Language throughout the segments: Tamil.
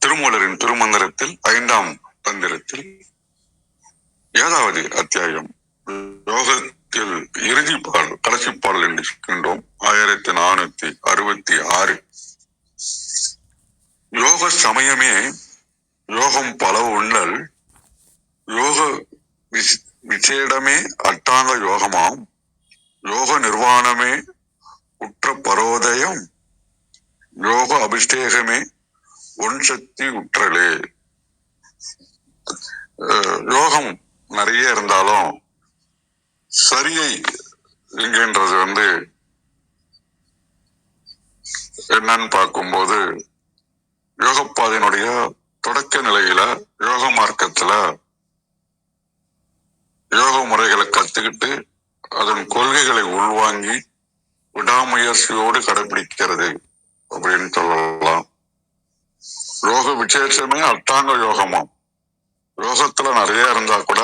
திருமூலரின் திருமந்திரத்தில் 5ஆம் தந்திரத்தில் 7வது அத்தியாயம் யோகத்தில் இறுதி பாடல், கடைசி பாடல் என்று இருக்கின்றோம். 1466. யோக சமயமே யோகம் பல உண்ணல், யோக விசேடமே அட்டாங்க யோகமாம், யோக நிர்வாணமே உற்ற பரோதயம், யோக அபிஷேகமே ஒன் சக்தி உற்றலே. யோகம் நிறைய இருந்தாலும் சரியை என்கின்றது என்னன்னு பார்க்கும்போது, யோகப்பாதையினுடைய தொடக்க நிலையில யோக மார்க்கத்துல யோக முறைகளை கத்துக்கிட்டு அதன் கொள்கைகளை உள்வாங்கி விடாமுயற்சியோடு கடைபிடிக்கிறது அப்படின்னு சொல்லலாம். யோக விசேஷமே அட்டாங்க யோகமாம். யோகத்துல நிறைய இருந்தா கூட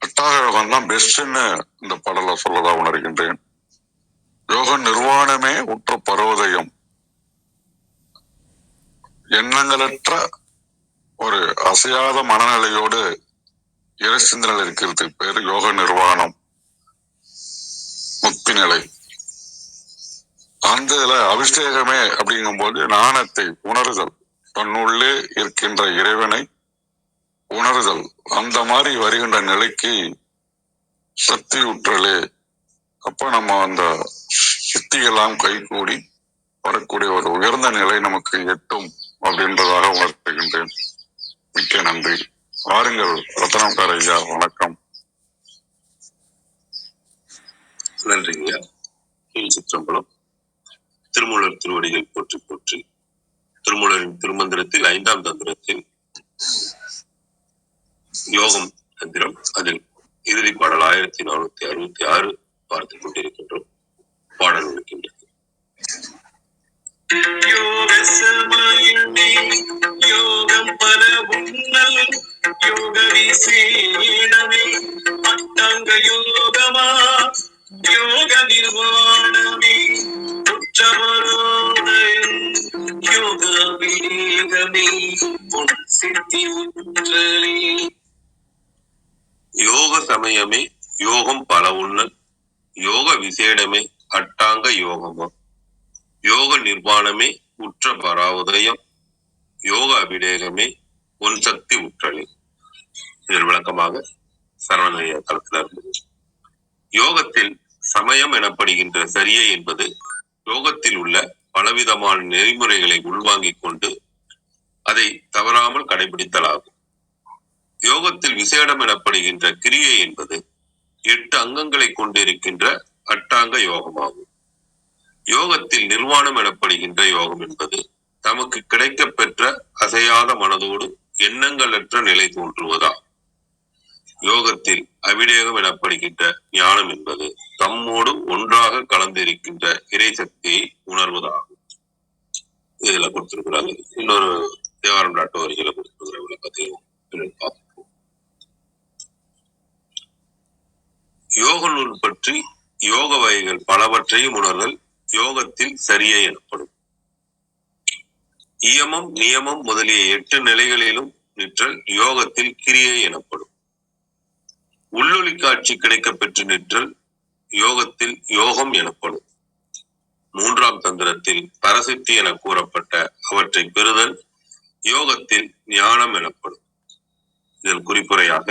அட்டாங்க யோகம் தான் பெஸ்ட்ன்னு இந்த பாடல சொல்லதா உணர்கின்றேன். யோக நிர்வாணமே உற்ற பரோதயம், எண்ணங்களற்ற ஒரு அசையாத மனநிலையோடு இறைசிந்தனில் இருக்கிறதுக்கு பேரு யோக நிர்வாணம், முக்தி நிலை. அந்த அபிஷேகமே அப்படிங்கும் போது ஞானத்தை உணர்தல், தன்னுள்ளே இருக்கின்ற இறைவனை உணர்தல், அந்த மாதிரி வருகின்ற நிலைக்கு சக்தி உற்றலே. அப்ப நம்ம அந்த சித்தியெல்லாம் கைகூடி வரக்கூடிய ஒரு உயர்ந்த நிலை நமக்கு எட்டும் அப்படின்றதாக உணர்த்துகின்றேன். மிக்க நன்றி. வாருங்கள் ரத்னாகர் ஐயா, வணக்கம். நன்றிங்க. சிற்றம்பலம். திருமூலர் திருவடிகள் போற்றி போற்றி. திருமூலரின் திருமந்திரத்தில் 5ஆம் தந்திரத்தில் யோகம் தந்திரம், அதில் இறுதி பாடல் 1466 பார்த்து கொண்டிருக்கின்றோம். பாடல் இருக்கின்றது. யோக சமயமே யோகம் பல உண்ணல், யோக விசேடமே அட்டாங்க யோகமா, யோக நிர்வாணமே உற்றவரோதயம், யோக அபிஷேகமே பொன் சித்தி உற்றலே. யோக சமயமே யோகம் பல உண்ணல், யோக விசேடமே அட்டாங்க யோகமா, யோக நிர்வாணமே உற்ற பராவுதயம், யோக அபிஷேகமே ஒன் சக்தி உற்றலே. இதன் விளக்கமாக சரவணைய தளத்தில் இருந்தது. யோகத்தில் சமயம் எனப்படுகின்ற சரியை என்பது யோகத்தில் உள்ள பலவிதமான நெறிமுறைகளை உள்வாங்கிக் கொண்டு அதை தவறாமல் கடைபிடித்தலாகும். யோகத்தில் விசேடம் எனப்படுகின்ற கிரியை என்பது 8 அங்கங்களை கொண்டிருக்கின்ற அட்டாங்க யோகமாகும். யோகத்தில் நிர்வாணம் எனப்படுகின்ற யோகம் என்பது தமக்கு கிடைக்க பெற்ற அசையாத மனதோடு எண்ணங்களற்ற நிலை தோன்றுவதாகும். யோகத்தில் அபிஷேகம் எனப்படுகின்ற ஞானம் என்பது தம்மோடு ஒன்றாக கலந்திருக்கின்ற இறை சக்தியை உணர்வதாகும். இதுல கொடுத்திருக்கிறாங்க. இன்னொரு தேவாரம் நாட்டு வரிகளை கொடுத்திருக்கிற விளக்கத்தையும் பார்ப்போம். யோக நூல் பற்றி யோக வகைகள் பலவற்றையும் உணர்தல் யோகத்தில் சரியை எனப்படும். இயமம் நியமம் முதலிய 8 நிலைகளிலும் நிற்றல் யோகத்தில் கிரியை எனப்படும். உள்ளொளி காட்சி கிடைக்க பெற்று நிற்றல் யோகத்தில் யோகம் எனப்படும். 3ஆம் தந்திரத்தில் பரசித்தி என கூறப்பட்ட அவற்றை பெறுதல் யோகத்தில் ஞானம் எனப்படும். இதன் குறிப்புரையாக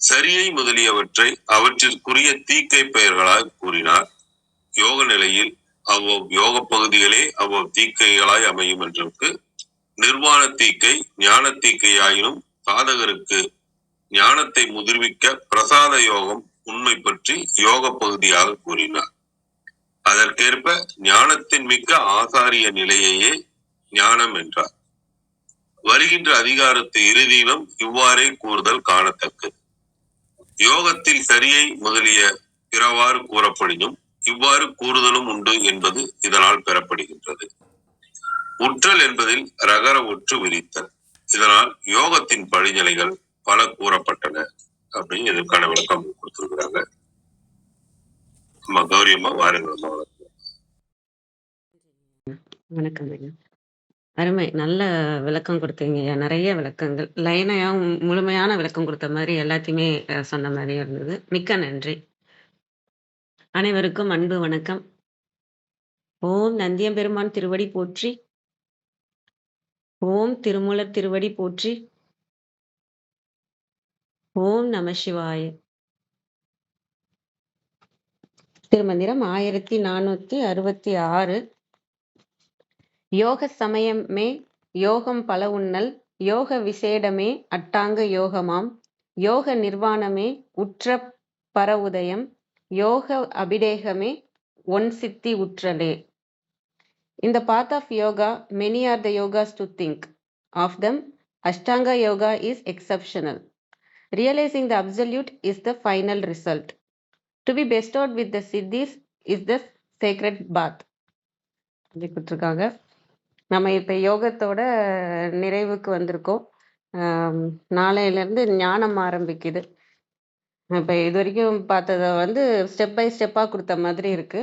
சரியை முதலியவற்றை அவற்றிற்குரிய தீக்கை பெயர்களாய் கூறினார். யோக நிலையில் அவ்வளவு யோக பகுதிகளே அவ்வளவு தீக்கைகளாய் அமையும் என்றுக்கு நிர்வாண தீக்கை ஞான தீக்கையாயினும் சாதகருக்கு ஞானத்தை முதிர்விக்க பிரசாத யோகம் உண்மை பற்றி யோக பகுதியாக கூறினார். அதற்கேற்ப ஞானத்தின் மிக்க ஆசாரிய நிலையையே ஞானம் என்றார். வருகின்ற அதிகாரத்து இறுதியிலும் இவ்வாறே கூறுதல் காணத்தக்கது. யோகத்தில் சரியை முதலிய பிறவாறு கூறப்படினும் இவ்வாறு கூறுதலும் உண்டு என்பது இதனால் பெறப்படுகின்றது. உற்றல் என்பதில் ரகர ஒற்று விரித்தல். இதனால் யோகத்தின் படிநிலைகள் பல கூறப்பட்டன அப்படின்னு இதற்கான விளக்கம் கொடுத்திருக்கிறாங்க. கௌரியம்மா வாருங்கள். வணக்கம். அருமை. நல்ல விளக்கம் குடுத்தீங்கய்யா. நெறைய விளக்கங்கள். லைனையா முழுமையான விளக்கம் குடுத்த மாரி எல்லாத்தையுமே சொன்ன மாரியே இருந்தது. மிக்க நன்றி. அனைவருக்கும் அன்பு வணக்கம். ஓம் நந்தியம்பெருமான் திருவடி போற்றி. ஓம் திருமூலர் திருவடி போற்றி. ஓம் நம சிவாய. திருமந்திரம் 1466. யோக சமயம் மே யோகம் பல உன்னல் யோக விசேடமே அட்டாங்க யோகமாம் யோக நிர்வாணமே உற்ற பர உதயம் யோக அபிடேகமே ஒன் சித்தி உற்றலே. In the path of yoga, many are the yogas to think. Of them, Ashtanga yoga is exceptional. Realizing the absolute is the final result. To be bestowed with the siddhis is the sacred bath. கொடுத்துருக்காங்க. நம்ம இப்போ யோகத்தோட நிறைவுக்கு வந்திருக்கோம். நாளையிலேருந்து ஞானம் ஆரம்பிக்குது. இப்போ இது வரைக்கும் பார்த்ததை ஸ்டெப் பை ஸ்டெப்பாக கொடுத்த மாதிரி இருக்கு.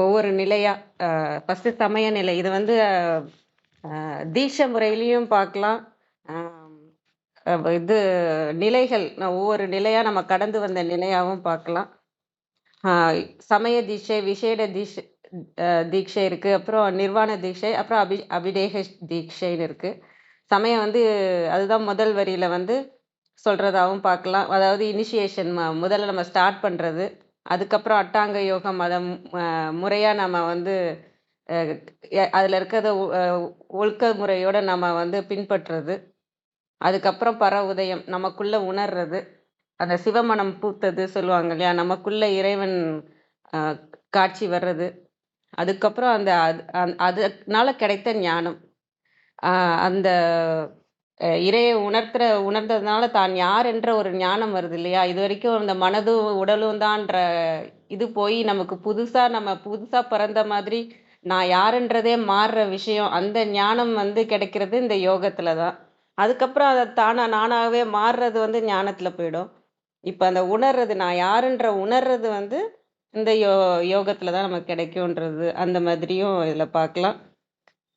ஒவ்வொரு நிலையாக ஃபஸ்ட்டு சமய நிலை, இது தீட்சை முறையிலையும் பார்க்கலாம். இது நிலைகள் ஒவ்வொரு நிலையாக நம்ம கடந்து வந்த நிலையாகவும் பார்க்கலாம். சமய தீட்சை, விசேட தீட்சை இருக்கு, அப்புறம் நிர்வாண தீட்சை, அப்புறம் அபிடேக தீட்சைன்னு இருக்கு. சமயம் அதுதான் முதல் வரியில சொல்றதாகவும் பார்க்கலாம். அதாவது இனிஷியேஷன், முதல்ல நம்ம ஸ்டார்ட் பண்றது. அதுக்கப்புறம் அட்டாங்க யோகம், அதை முறையா நம்ம அதுல இருக்கிறத ஒழுக்க முறையோட நம்ம பின்பற்றுறது. அதுக்கப்புறம் பர உதயம், நமக்குள்ள உணர்றது. அந்த சிவமனம் பூத்தது சொல்லுவாங்க இல்லையா, நமக்குள்ள இறைவன் காட்சி வர்றது. அதுக்கப்புறம் அதனால கிடைத்த ஞானம், அந்த இறையை உணர்ந்ததுனால தான் யார் என்ற ஒரு ஞானம் வருது இல்லையா. இது வரைக்கும் அந்த மனதும் உடலும் தான்ற இது போய் நமக்கு நம்ம புதுசா பிறந்த மாதிரி நான் யாருன்றதே மாறுற விஷயம், அந்த ஞானம் கிடைக்கிறது இந்த யோகத்துல தான். அதுக்கப்புறம் அதை நானாகவே மாறுறது ஞானத்துல போயிடும். இப்ப அந்த உணர்றது, நான் யாருன்ற உணர்றது இந்த யோகத்துல தான் நமக்கு கிடைக்கும்ன்றது, அந்த மாதிரியும் இதுல பார்க்கலாம்.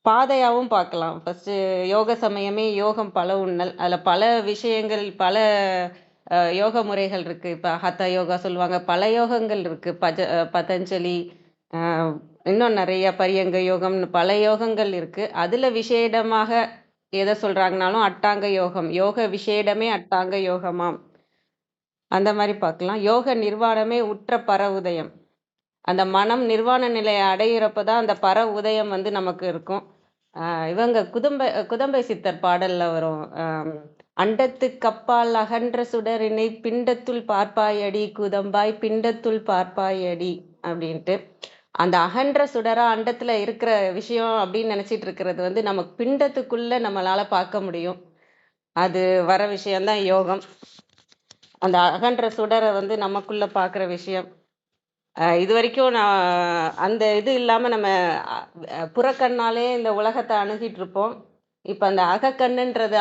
பாதையாவும் பார்க்கலாம். ஃபர்ஸ்ட் யோக சமயமே யோகம் பல உன்னல், அதுல பல விஷயங்கள், பல யோக முறைகள் இருக்கு. இப்ப ஹத யோகா சொல்லுவாங்க, பல யோகங்கள் இருக்கு. பதஞ்சலி, இன்னும் நிறைய பரியங்க யோகம்னு பல யோகங்கள் இருக்கு. அதுல விசேடமாக எதை சொல்றாங்கனாலும் அட்டாங்க யோகம், யோக விசேடமே அட்டாங்க யோகமாம், அந்த மாதிரி பார்க்கலாம். யோக நிர்வாணமே உற்ற பர உதயம், அந்த மனம் நிர்வாண நிலையை அடையிறப்பதான் அந்த பர உதயம் நமக்கு இருக்கும். இவங்க குதம்பை சித்தர் பாடல்ல வரும், அண்டத்து கப்பால் அகன்ற சுடரினை பிண்டத்துள் பார்ப்பாயடி குதம்பாய் பிண்டத்துள் பார்ப்பாயடி அப்படின்ட்டு. அந்த அகன்ற சுடரா அண்டத்துல இருக்கிற விஷயம் அப்படின்னு நினைச்சிட்டு இருக்கிறது நமக்கு பிண்டத்துக்குள்ள நம்மளால பார்க்க முடியும். அது வர விஷயம்தான் யோகம். அந்த அகன்ற சுடரை நமக்குள்ள பார்க்குற விஷயம். இது வரைக்கும் நான் அந்த இது இல்லாம நம்ம புறக்கண்ணாலே இந்த உலகத்தை அணுகிட்டு இருப்போம். இப்ப அந்த அகக்கண்ணுன்றது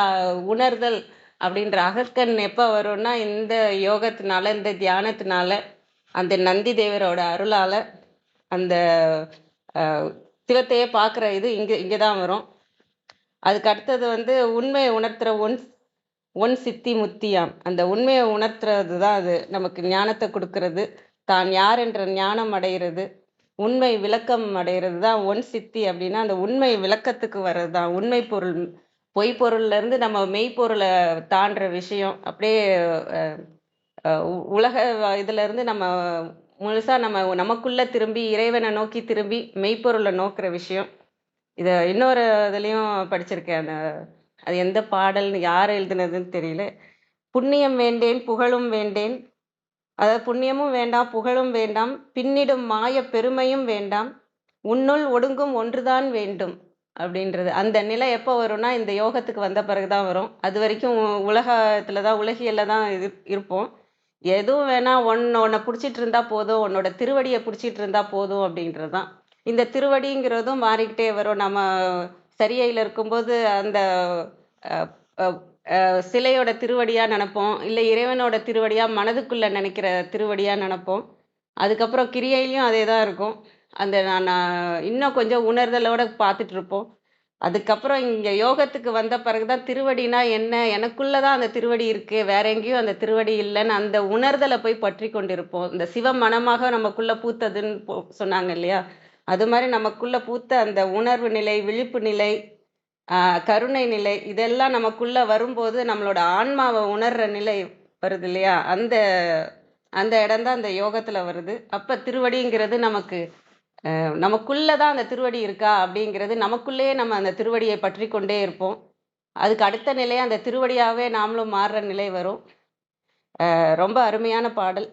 உணர்தல் அப்படின்ற அகக்கண் எப்ப வரும்னா, இந்த யோகத்தினால, இந்த தியானத்தினால, அந்த நந்தி தேவரோட அருளால அந்த சிவத்தையே பார்க்குற இது இங்கதான் வரும். அதுக்கு அடுத்தது உண்மையை உணர்த்துற ஒன் சித்தி முத்தியாம். அந்த உண்மையை உணர்த்துறது தான் அது நமக்கு ஞானத்தை கொடுக்கறது. தான் யார் என்ற ஞானம் அடைகிறது, உண்மை விளக்கம் அடைகிறது தான் ஒன் சித்தி. அப்படின்னா அந்த உண்மை விளக்கத்துக்கு வர்றது தான் உண்மை பொருள். பொய் பொருள்ல இருந்து நம்ம மெய்ப்பொருளை தாண்டுற விஷயம். அப்படியே உலக இதுல இருந்து நம்ம முழுசா நமக்குள்ள திரும்பி இறைவனை நோக்கி திரும்பி மெய்ப்பொருளை நோக்குற விஷயம். இதை இன்னொரு இதுலயும் படிச்சிருக்கேன். அது எந்த பாடல்னு யார் எழுதுனதுன்னு தெரியல. புண்ணியம் வேண்டேன் புகழும் வேண்டேன், அதாவது புண்ணியமும் வேண்டாம் புகழும் வேண்டாம், பின்னிடும் மாய பெருமையும் வேண்டாம், உன்னுள் ஒடுங்கும் ஒன்றுதான் வேண்டும் அப்படின்றது. அந்த நிலை எப்போ வரும்னா இந்த யோகத்துக்கு வந்த பிறகுதான் வரும். அது வரைக்கும் உலகத்துலதான் உலகியல்ல தான் இருப்போம். எதுவும் வேணா உன்னை பிடிச்சிட்டு இருந்தா போதும், உன்னோட திருவடியை பிடிச்சிட்டு இருந்தா போதும் அப்படின்றது தான். இந்த திருவடிங்கிறதும் மாறிக்கிட்டே வரும். நம்ம சரியில இருக்கும்போது அந்த சிலையோட திருவடியா நினைப்போம், இல்லை இறைவனோட திருவடியா மனதுக்குள்ள நினைக்கிற திருவடியா நினைப்போம். அதுக்கப்புறம் கிரியையிலையும் அதே தான் இருக்கும். அந்த நான் இன்னும் கொஞ்சம் உணர்தலோட பார்த்துட்டு இருப்போம். அதுக்கப்புறம் இங்க யோகத்துக்கு வந்த பிறகுதான் திருவடினா என்ன, எனக்குள்ளதான் அந்த திருவடி இருக்கு, வேற எங்கேயும் அந்த திருவடி இல்லைன்னு அந்த உணர்தலை போய் பற்றி கொண்டிருப்போம். இந்த சிவ மனமாக நமக்குள்ள பூத்ததுன்னு சொன்னாங்க இல்லையா? அது மாதிரி நமக்குள்ள பூத்த அந்த உணர்வு நிலை, விழிப்பு நிலை, கருணை நிலை, இதெல்லாம் நமக்குள்ள வரும்போது நம்மளோட ஆன்மாவை உணர்ற நிலை வருது இல்லையா? அந்த அந்த இடம்தான் அந்த யோகத்துல வருது. அப்ப திருவடிங்கிறது நமக்கு நமக்குள்ளதான் அந்த திருவடி இருக்கா அப்படிங்கிறது, நமக்குள்ளேயே நம்ம அந்த திருவடியை பற்றி கொண்டே இருப்போம். அதுக்கு அடுத்த நிலையா அந்த திருவடியாவே நாமளும் மாறுற நிலை வரும். ரொம்ப அருமையான பாடல்.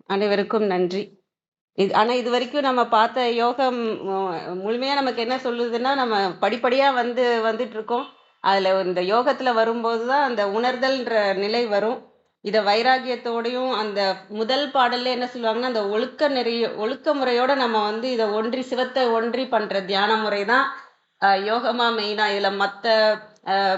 அனைவருக்கும் நன்றி. ஆனா இது வரைக்கும் நம்ம பார்த்த யோகம் முழுமையா நமக்கு என்ன சொல்லுதுன்னா, நம்ம படிப்படியா வந்துட்டு இருக்கோம். அதுல இந்த யோகத்துல வரும்போதுதான் அந்த உணர்தல்ன்ற நிலை வரும். இத வைராகியத்தோடையும் அந்த முதல் பாடல்ல என்ன சொல்லுவாங்கன்னா, அந்த ஒழுக்க முறையோட நம்ம இத ஒன்றி சிவத்தை ஒன்றி பண்ற தியான முறைதான் யோகமா மெயினா. இதுல மத்த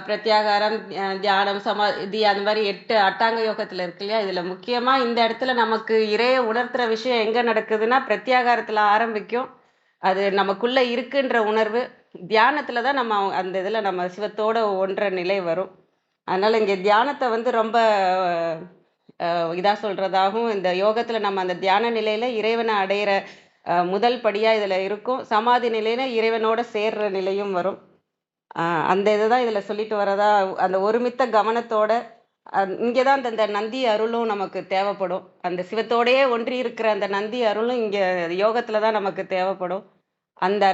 பிரத்யாகாரம், தியானம், சமாதி அந்த மாதிரி 8 அட்டாங்க யோகத்துல இருக்கு இல்லையா? இதுல முக்கியமா இந்த இடத்துல நமக்கு இறைய உணர்த்துற விஷயம் எங்க நடக்குதுன்னா, பிரத்யாகாரத்துல ஆரம்பிக்கும். அது நமக்குள்ள இருக்குன்ற உணர்வு. தியானத்துலதான் நம்ம அந்த இதுல நம்ம சிவத்தோட ஒன்ற நிலை வரும். அதனால இங்க தியானத்தை ரொம்ப இதா சொல்றதாகவும், இந்த யோகத்துல நம்ம அந்த தியான நிலையில இறைவனை அடையிற முதல் படியா இதுல இருக்கும். சமாதி நிலையில இறைவனோட சேர்ற நிலையும் வரும். அந்த இதுதான் இதுல சொல்லிட்டு வரதா, அந்த ஒருமித்த கவனத்தோட இங்கதான் இந்த நந்தி அருளும் நமக்கு தேவைப்படும். அந்த சிவத்தோடயே ஒன்றி இருக்கிற அந்த நந்தி அருளும் இங்க யோகத்துலதான் நமக்கு தேவைப்படும். அந்த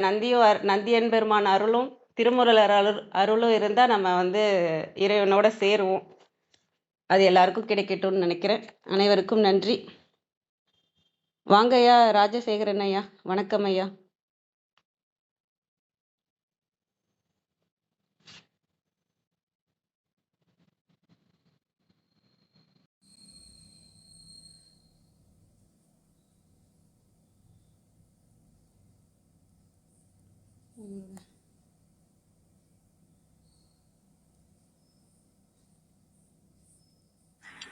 நந்தியன் பெருமான் அருளும் திருமுருகர் அருளும் இருந்தா நம்ம இறைவனோட சேருவோம். அது எல்லாருக்கும் கிடைக்கட்டும்னு நினைக்கிறேன். அனைவருக்கும் நன்றி. வாங்க ஐயா ராஜசேகரன் ஐயா. வணக்கம் ஐயா.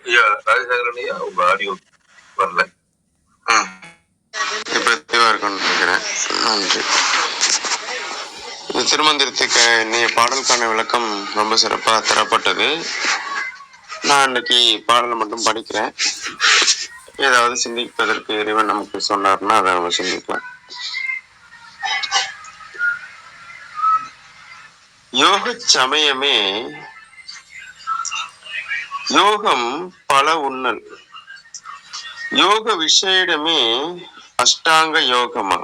ஐயா ராஜசேகரன் ஐயா, உங்க ஆடியோ வரல. இப்ப தெளிவா இருக்கும்னு நினைக்கிறேன். நன்றி. இந்த திருமந்திரத்துக்கு இன்னைய பாடலுக்கான விளக்கம் ரொம்ப சிறப்பா தரப்பட்டது. நான் இன்னைக்கு பாடலை மட்டும் படிக்கிறேன். ஏதாவது சிந்திப்பதற்கு இறைவன் நமக்கு சொன்னார்னா அதை நம்ம சிந்திக்கலாம். யோக சமயமே யோகம் பல உன்னல், யோக விஷயமே அஷ்டாங்க யோகமா,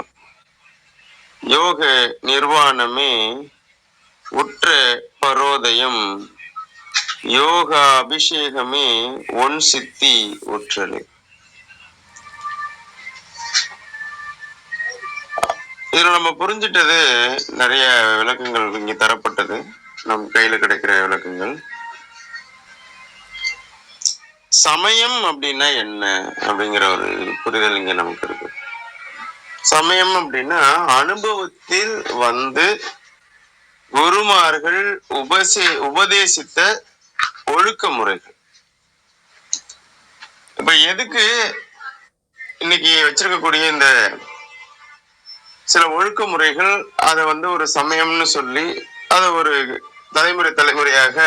யோக நிர்வாணமே உற்ற பரோதயம், யோகா அபிஷேகமே ஒன் சித்தி உற்றலே. இதுல நம்ம புரிஞ்சிட்டது நிறைய விளக்கங்கள் இங்க தரப்பட்டது. நம் கையில கிடைக்கிற விளக்கங்கள். சமயம் அப்படின்னா என்ன அப்படிங்கிற ஒரு புரிதல் இங்க நமக்கு இருக்கு. சமயம் அப்படின்னா அனுபவத்தில் குருமார்கள் உபதேசித்த ஒழுக்க முறைகள். இப்ப எதுக்கு இன்னைக்கு வச்சிருக்கக்கூடிய இந்த சில ஒழுக்க முறைகள் அதை ஒரு சமயம்னு சொல்லி அதை ஒரு தலைமுறையாக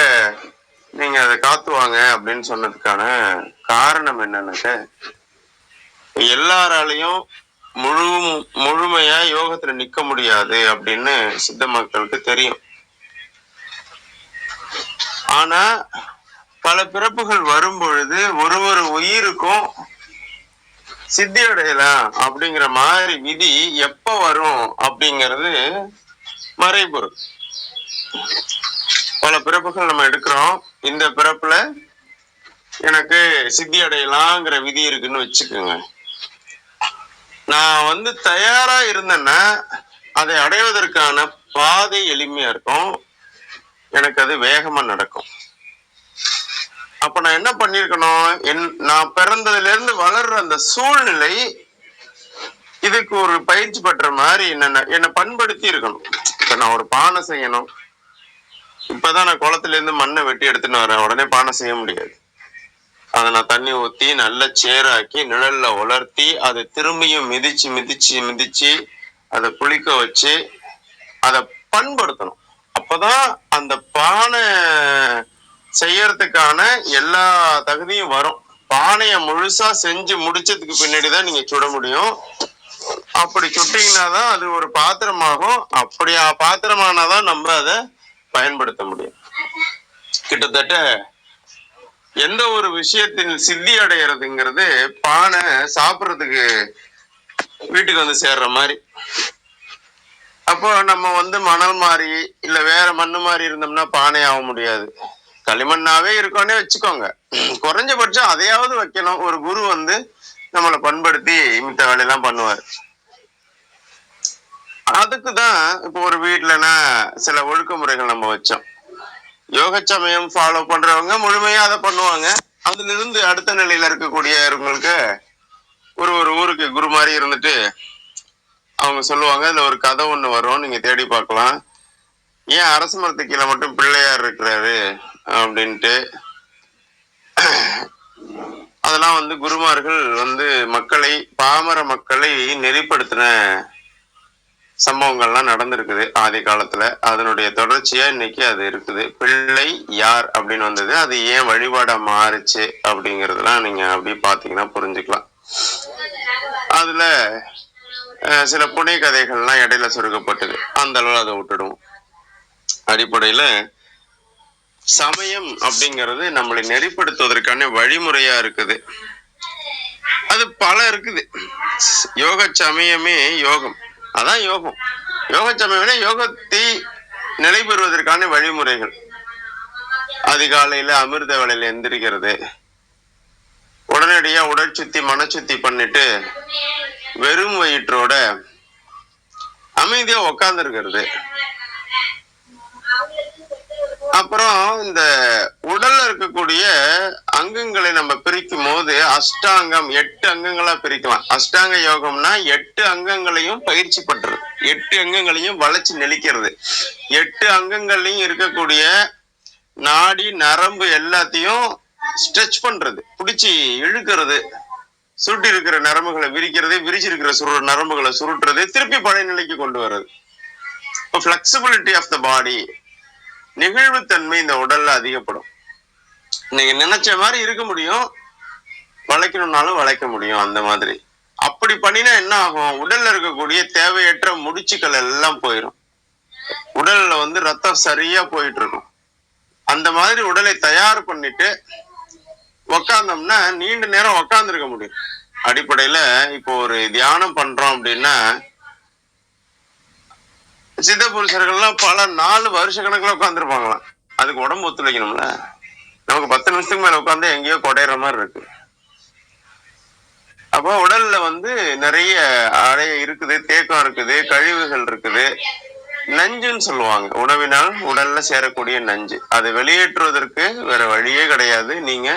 நீங்க அதை காத்துவாங்க அப்படின்னு சொன்னதுக்கான காரணம் என்னன்னாக்க, எல்லாராலையும் முழுமையா யோகத்துல நிக்க முடியாது அப்படின்னு சித்த மக்களுக்கு தெரியும். ஆனா பல பிறப்புகள் வரும் பொழுது ஒரு உயிருக்கும் சித்தி அடையலாம் அப்படிங்கிற மாதிரி விதி எப்ப வரும் அப்படிங்கிறது மறைபொருள். பல பிறப்புகள் நம்ம எடுக்கிறோம். இந்த பிறப்புல எனக்கு சித்தி அடையலாங்கிற விதி இருக்குன்னு வச்சுக்கோங்க. நான் தயாரா இருந்தேன்னா அதை அடைவதற்கான பாதை எளிமையா இருக்கும், எனக்கு அது வேகமா நடக்கும். அப்ப நான் என்ன பண்ணிருக்கணும், நான் பிறந்ததுல இருந்து வளர்ற அந்த சூழ்நிலை இதுக்கு ஒரு பயிற்சி பெற்ற மாதிரி என்னை பண்படுத்தி இருக்கணும். இப்ப நான் ஒரு பானை செய்யணும், இப்பதான் நான் குளத்துல இருந்து மண்ணை வெட்டி எடுத்துன்னு வரேன், உடனே பானை செய்ய முடியாது. அதை நான் தண்ணி ஊத்தி நல்லா சேராக்கி நிழல்ல உலர்த்தி அதை திரும்பியும் மிதிச்சு அதை புளிக்க வச்சு அதை பண்படுத்தணும். அப்பதான் அந்த பானை செய்யறதுக்கான எல்லா தகுதியும் வரும். பானைய முழுசா செஞ்சு முடிச்சதுக்கு பின்னாடிதான் நீங்க சுட முடியும். அப்படி சுட்டீங்கன்னா தான் அது ஒரு பாத்திரமாகும். அப்படியா பாத்திரமானாதான் நம்ம அதை பயன்படுத்த முடியும். கிட்டத்தட்ட எந்த ஒரு விஷயத்தின் சித்தி அடைகிறதுங்கிறது பானை சாப்பிட்றதுக்கு வீட்டுக்கு வந்து சேர்ற மாதிரி. அப்போ நம்ம வந்து மணல் மாதிரி இல்ல வேற மண்ணு மாதிரி இருந்தோம்னா பானை ஆக முடியாது. களிமண்ணாவே இருக்கோன்னே வச்சுக்கோங்க, குறைஞ்சபட்சம் அதையாவது வைக்கணும். ஒரு குரு வந்து நம்மளை பண்படுத்தி மித்த வேலையெல்லாம் பண்ணுவார். அதுக்குதான் இப்போ ஒரு வீட்டுலன்னா சில ஒழுக்க நம்ம வச்சோம். யோக சமயம் ஃபாலோ பண்றவங்க முழுமையா அதை பண்ணுவாங்க. அதுல இருந்து அடுத்த நிலையில இருக்கக்கூடியவங்களுக்கு ஒரு ஊருக்கு குரு மாதிரி இருந்துட்டு அவங்க சொல்லுவாங்க. இதுல ஒரு கதை ஒண்ணு வரும், நீங்க தேடி பார்க்கலாம். ஏன் அரச மரத்து கீழே மட்டும் பிள்ளையார் இருக்கிறாரு அப்படின்ட்டு. அதெல்லாம் வந்து குருமார்கள் வந்து மக்களை, பாமர மக்களை நெறிப்படுத்தின சம்பவங்கள்லாம் நடந்திருக்குது ஆதி காலத்துல. அதனுடைய தொடர்ச்சியா இன்னைக்கு அது இருக்குது. பிள்ளை யார் அப்படின்னு வந்தது, அது ஏன் வழிபாடா மாறுச்சு அப்படிங்கறதெல்லாம் நீங்க அப்படியே பாத்தீங்கன்னா புரிஞ்சுக்கலாம். அதுல சில புனை கதைகள்லாம் இடையில சுருக்கப்பட்டது. அந்த அளவு அதை விட்டுடுவோம். அடிப்படையில சமயம் அப்படிங்கிறது நம்மளை நெறிப்படுத்துவதற்கான வழிமுறையா இருக்குது. அது பல இருக்குது. யோக சமயமே யோகம், அதான் யோகம். யோக சமயம்னா யோகத்தை நிலை பெறுவதற்கான வழிமுறைகள். அதிகாலையில அமிர்த வேளையில எந்திரிக்கிறது, உடனடியா உடற்சுத்தி மனச்சுத்தி பண்ணிட்டு வெறும் வயிற்றோட அமைதியா உக்காந்து இருக்கிறது. அப்புறம் இந்த உடல்ல இருக்கக்கூடிய அங்கங்களை நம்ம பிரிக்கும் போது அஷ்டாங்கம் 8 அங்கங்களா பிரிக்கலாம். அஷ்டாங்க யோகம்னா 8 அங்கங்களையும் பயிற்சி பண்றது, 8 அங்கங்களையும் வளைச்சு நெளிக்கிறது. 8 அங்கங்களையும் இருக்கக்கூடிய நாடி நரம்பு எல்லாத்தையும் ஸ்ட்ரெச் பண்றது, பிடிச்சி இழுக்கிறது, சுருட்டி இருக்கிற நரம்புகளை விரிக்கிறது, விரிச்சிருக்கிற நரம்புகளை சுருட்டுறது, திருப்பி பழைய நிலைக்கு கொண்டு வர்றது. ஃபிளெக்சிபிலிட்டி ஆஃப் த பாடி, நெகிழ்வுத்தன்மை இந்த உடல்ல அதிகப்படும். நீங்க நினைச்ச மாதிரி இருக்க முடியும், வளைக்கணும்னாலும் வளைக்க முடியும். அந்த மாதிரி அப்படி பண்ணினா என்ன ஆகும், உடல்ல இருக்கக்கூடிய தேவையற்ற முடிச்சுக்கள் எல்லாம் போயிடும். உடல்ல வந்து ரத்தம் சரியா போயிட்டு இருக்கும். அந்த மாதிரி உடலை தயார் பண்ணிட்டு உக்காந்தோம்னா நீண்ட நேரம் உக்காந்துருக்க முடியும். அடிப்படையில இப்போ ஒரு தியானம் பண்றோம் அப்படின்னா சித்த புருஷர்கள்லாம் பல 4 வருஷ கணக்குல உட்காந்துருப்பாங்களாம். அதுக்கு உடம்பு ஒத்துழைக்கணும்ல. நமக்கு 10 நிமிஷத்துக்கு மேல உட்காந்து எங்கேயோ கொடையிற மாதிரி இருக்கு. அப்போ உடல்ல வந்து நிறைய அடைய இருக்குது, தேக்கம் இருக்குது, கழிவுகள் இருக்குது, நஞ்சுன்னு சொல்லுவாங்க. உணவினால் உடல்ல சேரக்கூடிய நஞ்சு, அதை வெளியேற்றுவதற்கு வேற வழியே கிடையாது. நீங்க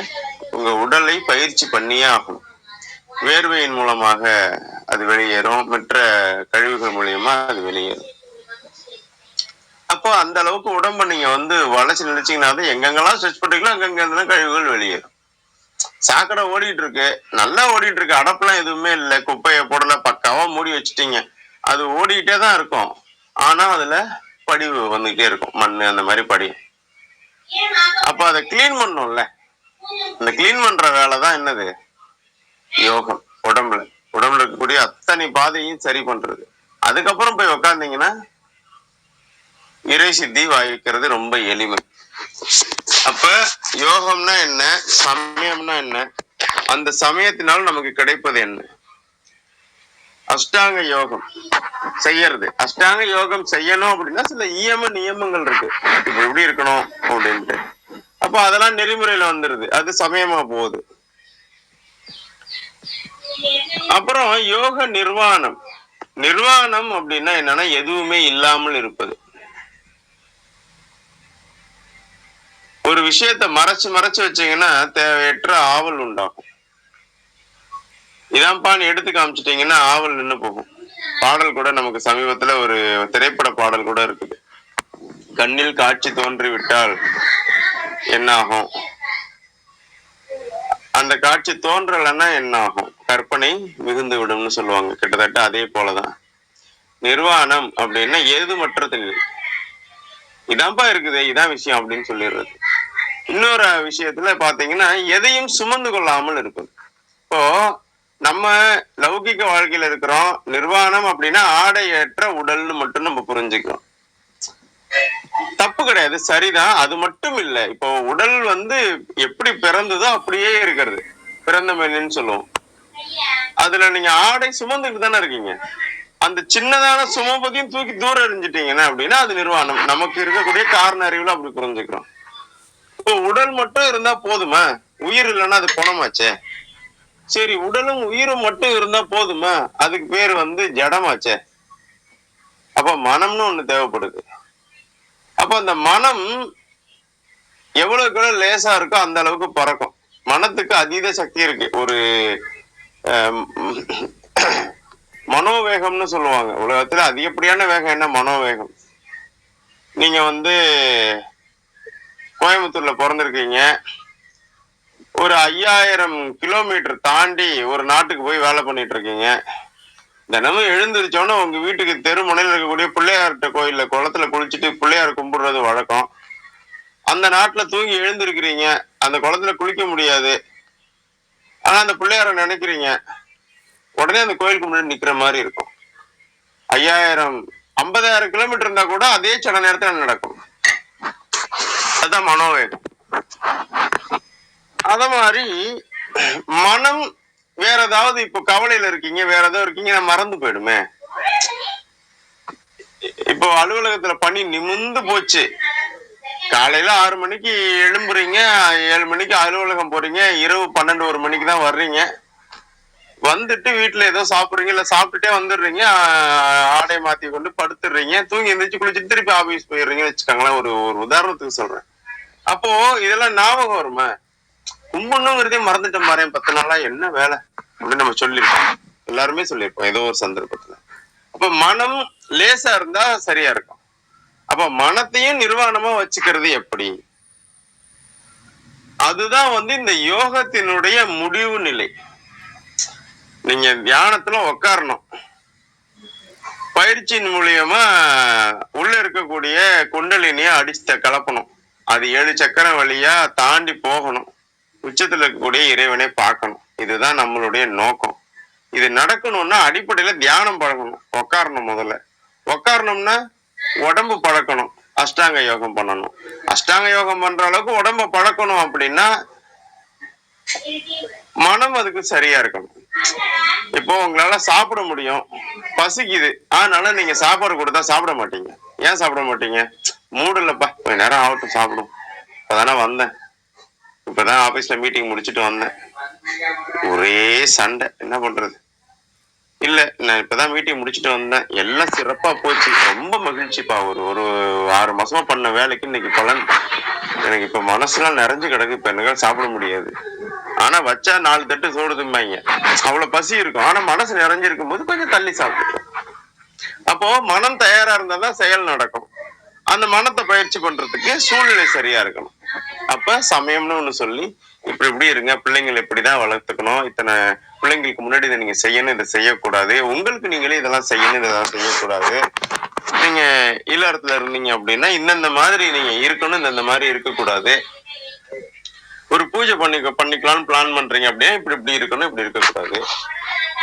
உங்க உடலை பயிற்சி பண்ணியே ஆகணும். வேர்வையின் மூலமாக அது வெளியேறும், மற்ற கழிவுகள் மூலியமா அது வெளியேறும். அப்போ அந்த அளவுக்கு உடம்ப நீங்க வந்து வளைச்சு நினைச்சீங்கன்னா தான் எங்கெங்கெல்லாம் ஸ்ட்ரெச் பண்றீங்களோ அங்கங்க இருந்தாலும் கழிவுகள் வெளியேறும். சாக்கடை ஓடிட்டு இருக்கு, நல்லா ஓடிட்டு இருக்கு, அடப்பெல்லாம் எதுவுமே இல்லை, குப்பையை போடல, பக்காவா மூடி வச்சுட்டீங்க, அது ஓடிட்டே தான் இருக்கும். ஆனா அதுல படிவு வந்துகிட்டே இருக்கும், மண்ணு அந்த மாதிரி படியும். அப்ப அதை கிளீன் பண்ணும்ல, அந்த கிளீன் பண்ற வேலை தான் என்னது, யோகம். உடம்புல இருக்கக்கூடிய அத்தனை பாதையும் சரி பண்றது. அதுக்கப்புறம் போய் உக்காந்தீங்கன்னா இறை சித்தி வாய்க்கிறது ரொம்ப எளிமை. அப்ப யோகம்னா என்ன, சமயம்னா என்ன, அந்த சமயத்தினால் நமக்கு கிடைப்பது என்ன? அஷ்டாங்க யோகம் செய்யறது. அஷ்டாங்க யோகம் செய்யணும் அப்படின்னா சில நியமங்கள் இருக்கு, இப்ப எப்படி இருக்கணும் அப்படின்ட்டு. அப்ப அதெல்லாம் நெறிமுறையில வந்துருது, அது சமயமா போகுது. அப்புறம் யோக நிர்வாணம். நிர்வாணம் அப்படின்னா என்னன்னா எதுவுமே இல்லாமல் இருப்பது. ஒரு விஷயத்த மறைச்சு வச்சீங்கன்னா தேவையற்ற ஆவல் உண்டாகும். இதான்பான்னு எடுத்து காமிச்சிட்டீங்கன்னா ஆவல் நின்று போகும். பாடல் கூட நமக்கு சமீபத்துல ஒரு திரைப்பட பாடல் கூட இருக்குது. கண்ணில் காட்சி தோன்றி விட்டால் என்ன ஆகும், அந்த காட்சி தோன்றலைன்னா என்ன ஆகும், கற்பனை மிகுந்து விடும்னு சொல்லுவாங்க. கிட்டத்தட்ட அதே போலதான் நிர்வாணம் அப்படின்னா ஏதுமற்ற நிலை. இதான்ப்பா இருக்குது, இதான் விஷயம் அப்படின்னு சொல்லிடுறது. இன்னொரு விஷயத்துல பாத்தீங்கன்னா எதையும் சுமந்து கொள்ளாமல் இருக்குது. இப்போ நம்ம லௌகிக வாழ்க்கையில இருக்கிறோம், நிர்வாணம் அப்படின்னா ஆடையற்ற உடல்னு மட்டும் நம்ம புரிஞ்சுக்கிறோம். தப்பு கிடையாது, சரிதான். அது மட்டும் இல்ல, இப்போ உடல் வந்து எப்படி பிறந்ததோ அப்படியே இருக்கிறது, பிறந்த மேனின்னு சொல்லுவோம். அதுல நீங்க ஆடை சுமந்துட்டு தானே இருக்கீங்க. அந்த சின்னதான சுமபதியும் தூக்கி தூரம் எறிஞ்சிட்டீங்கன்னா அப்படின்னா அது நிர்வாணம். நமக்கு இருக்கக்கூடிய காரண அறிவுல அப்படி புரிஞ்சுக்கிறோம். இப்போ உடல் மட்டும் இருந்தா போதுமா? உயிர் இல்லைன்னா அது பணமாச்சே. சரி, உடலும் உயிரும் மட்டும் இருந்தா போதுமா? அதுக்கு பேர் வந்து ஜடமாச்சே. அப்ப மனம்னு ஒண்ணு தேவைப்படுது. அப்ப அந்த மனம் எவ்வளவுக்கு லேசா இருக்கோ அந்த அளவுக்கு பறக்கும். மனத்துக்கு அதீத சக்தி இருக்கு. ஒரு மனோவேகம்னு சொல்லுவாங்க. உலகத்துல அதிகப்படியான வேகம் என்ன? மனோவேகம். நீங்க வந்து கோயம்புத்தூர்ல பிறந்திருக்கீங்க, ஒரு 5000 கிலோமீட்டர் தாண்டி ஒரு நாட்டுக்கு போய் வேலை பண்ணிட்டு இருக்கீங்க. தினமும் எழுந்திருச்சோன்னா உங்க வீட்டுக்கு தெருமுனையில் இருக்கக்கூடிய பிள்ளையார்கிட்ட கோயில்ல குளத்துல குளிச்சுட்டு பிள்ளையார் கும்பிடுறது வழக்கம். அந்த நாட்டுல தூங்கி எழுந்திருக்கிறீங்க, அந்த குளத்துல குளிக்க முடியாது, ஆனா அந்த பிள்ளையார நினைக்கிறீங்க, உடனே அந்த கோயிலுக்கு முன்னாடி நிக்கிற மாதிரி இருக்கும். 50,000 கிலோமீட்டர் இருந்தா கூட அதே சில நேரத்துல நடக்கும். அதுதான் மனோவேகம். அத மாதிரி மனம் வேற ஏதாவது, இப்போ கவலையில இருக்கீங்க, வேற ஏதாவது இருக்கீங்க, மறந்து போயிடுமே. இப்போ அலுவலகத்துல பணி நிமிர்ந்து போச்சு, காலையில 6 மணிக்கு எழும்புறீங்க, 7 மணிக்கு அலுவலகம் போறீங்க, இரவு 12-1 மணிக்கு தான் வர்றீங்க. வந்துட்டு வீட்டுல ஏதோ சாப்பிடுறீங்க, இல்ல சாப்பிட்டுட்டே வந்துடுறீங்க, ஆடை மாத்தி கொண்டு படுத்துடுறீங்க, தூங்கி எந்திரிச்சு குளிச்சுட்டு திருப்பி ஆபீஸ் போயிடுறீங்கன்னு வச்சுக்கோங்களேன். ஒரு உதாரணத்துக்கு சொல்றேன். அப்போ இதெல்லாம் ஞாபகம் வருமா? கும்பிடணுங்கிறதே மறந்துட்ட மாதிரி 10 நாளா என்ன வேலை அப்படின்னு நம்ம சொல்லியிருப்போம். எல்லாருமே சொல்லியிருப்போம் ஏதோ ஒரு சந்தர்ப்பத்துல. அப்ப மனம் லேசா இருந்தா சரியா இருக்கும். அப்ப மனத்தையும் நிர்வாணமா வச்சுக்கிறது எப்படி? அதுதான் வந்து இந்த யோகத்தினுடைய முடிவு நிலை. நீங்க தியானத்துல உட்காரணும், பயிற்சியின் மூலியமா உள்ள இருக்கக்கூடிய குண்டலினிய அடிச்சு கலப்பணும். அது 7 சக்கரம் வழியா தாண்டி போகணும், உச்சத்துல இருக்கக்கூடிய இறைவனை பார்க்கணும். இதுதான் நம்மளுடைய நோக்கம். இது நடக்கணும்னா அடிப்படையில தியானம் பழகணும். உட்காரணும், முதல்ல உட்காரணும்னா உடம்பு பழக்கணும், அஷ்டாங்க யோகம் பண்ணணும். அஷ்டாங்க யோகம் பண்ற அளவுக்கு உடம்ப பழக்கணும் அப்படின்னா மனம் அதுக்கு சரியா இருக்கணும். இப்போ உங்களால சாப்பிட முடியும், பசிக்குது, அதனால நீங்க சாப்பாடு கொடுத்தா சாப்பிட மாட்டீங்க. ஏன் சாப்பிட மாட்டீங்க? மூடு இல்லப்பா, கொஞ்ச நேரம் ஆகட்டும் சாப்பிடும், இப்பதானே வந்தேன், இப்பதான் ஆபீஸ்ல மீட்டிங் முடிச்சுட்டு வந்தேன், ஒரே சண்டை, என்ன பண்றது? இல்ல, நான் இப்பதான் மீட்டிங் முடிச்சுட்டு வந்தேன், எல்லாம் சிறப்பா போச்சு, ரொம்ப மகிழ்ச்சிப்பா, ஒரு 6 மாசமா பண்ண வேலைக்கு இன்னைக்கு பலன், எனக்கு இப்ப மனசுலாம் நிறைஞ்சு கிடக்கு, இப்ப எனக்கு சாப்பிட முடியாது. ஆனா வச்சா 4 தட்டு சோறு திம்பாங்க, அவ்வளவு பசி இருக்கும். ஆனா மனசு நிறைஞ்சிருக்கும் போது கொஞ்சம் தள்ளி சாப்பிடும். அப்போ மனம் தயாரா இருந்தாதான் செயல் நடக்கும். அந்த மனத்தை பயிற்சி பண்றதுக்கு சூழ்நிலை சரியா இருக்கணும். அப்ப சமயம்னு ஒண்ணு சொல்லி, இப்படி இருங்க, பிள்ளைங்களை இப்படிதான் வளர்த்துக்கணும், இத்தனை பிள்ளைங்களுக்கு முன்னாடி இதை நீங்க செய்யணும், இதை செய்யக்கூடாது, உங்களுக்கு நீங்களே இதெல்லாம் செய்யணும், இதெல்லாம் செய்யக்கூடாது, நீங்க இல்லறத்துல இருந்தீங்க அப்படின்னா இந்தந்த மாதிரி நீங்க இருக்கணும், இந்தந்த மாதிரி இருக்கக்கூடாது, ஒரு பூஜை பண்ணிக்கலாம்னு பிளான் பண்றீங்க அப்படின்னா இப்படி இருக்கணும், இப்படி இருக்கக்கூடாது.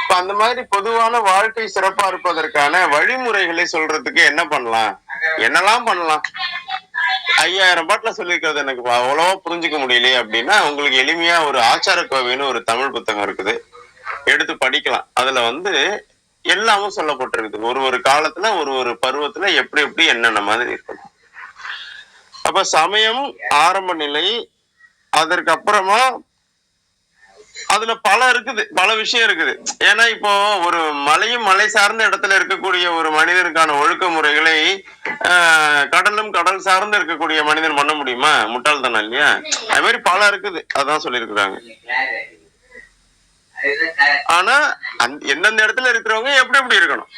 இப்ப அந்த மாதிரி பொதுவான வாழ்க்கை சிறப்பா இருப்பதற்கான வழிமுறைகளை சொல்றதுக்கு என்ன பண்ணலாம், என்னெல்லாம் பண்ணலாம்? 5000 பாட்டுல சொல்லியிருக்கிறது எனக்கு அவ்வளவா புரிஞ்சுக்க முடியலையே அப்படின்னா, உங்களுக்கு எளிமையா ஒரு ஆச்சார கோவைன்னு ஒரு தமிழ் புத்தகம் இருக்குது, எடுத்து படிக்கலாம். அதுல வந்து எல்லாமும் சொல்லப்பட்டிருக்குது. ஒரு காலத்துல ஒரு பருவத்துல எப்படி என்னென்ன மாதிரி இருக்கணும். அப்ப சமயம் ஆரம்ப நிலை, அதற்கு அப்புறமா அதுல பல விஷயம் இருக்குது. ஏன்னா இப்போ ஒரு மலை சார்ந்த இடத்துல இருக்கக்கூடிய ஒரு மனிதனுக்கான ஒழுக்க முறைகளை கடல் சார்ந்து இருக்கக்கூடிய மனிதன் பண்ண முடியுமா? முட்டாள்தானே இல்லையா? அது மாதிரி பல இருக்குது, அதான் சொல்லியிருக்கிறாங்க. ஆனா எந்தெந்த இடத்துல இருக்கிறவங்க எப்படி இருக்கணும்,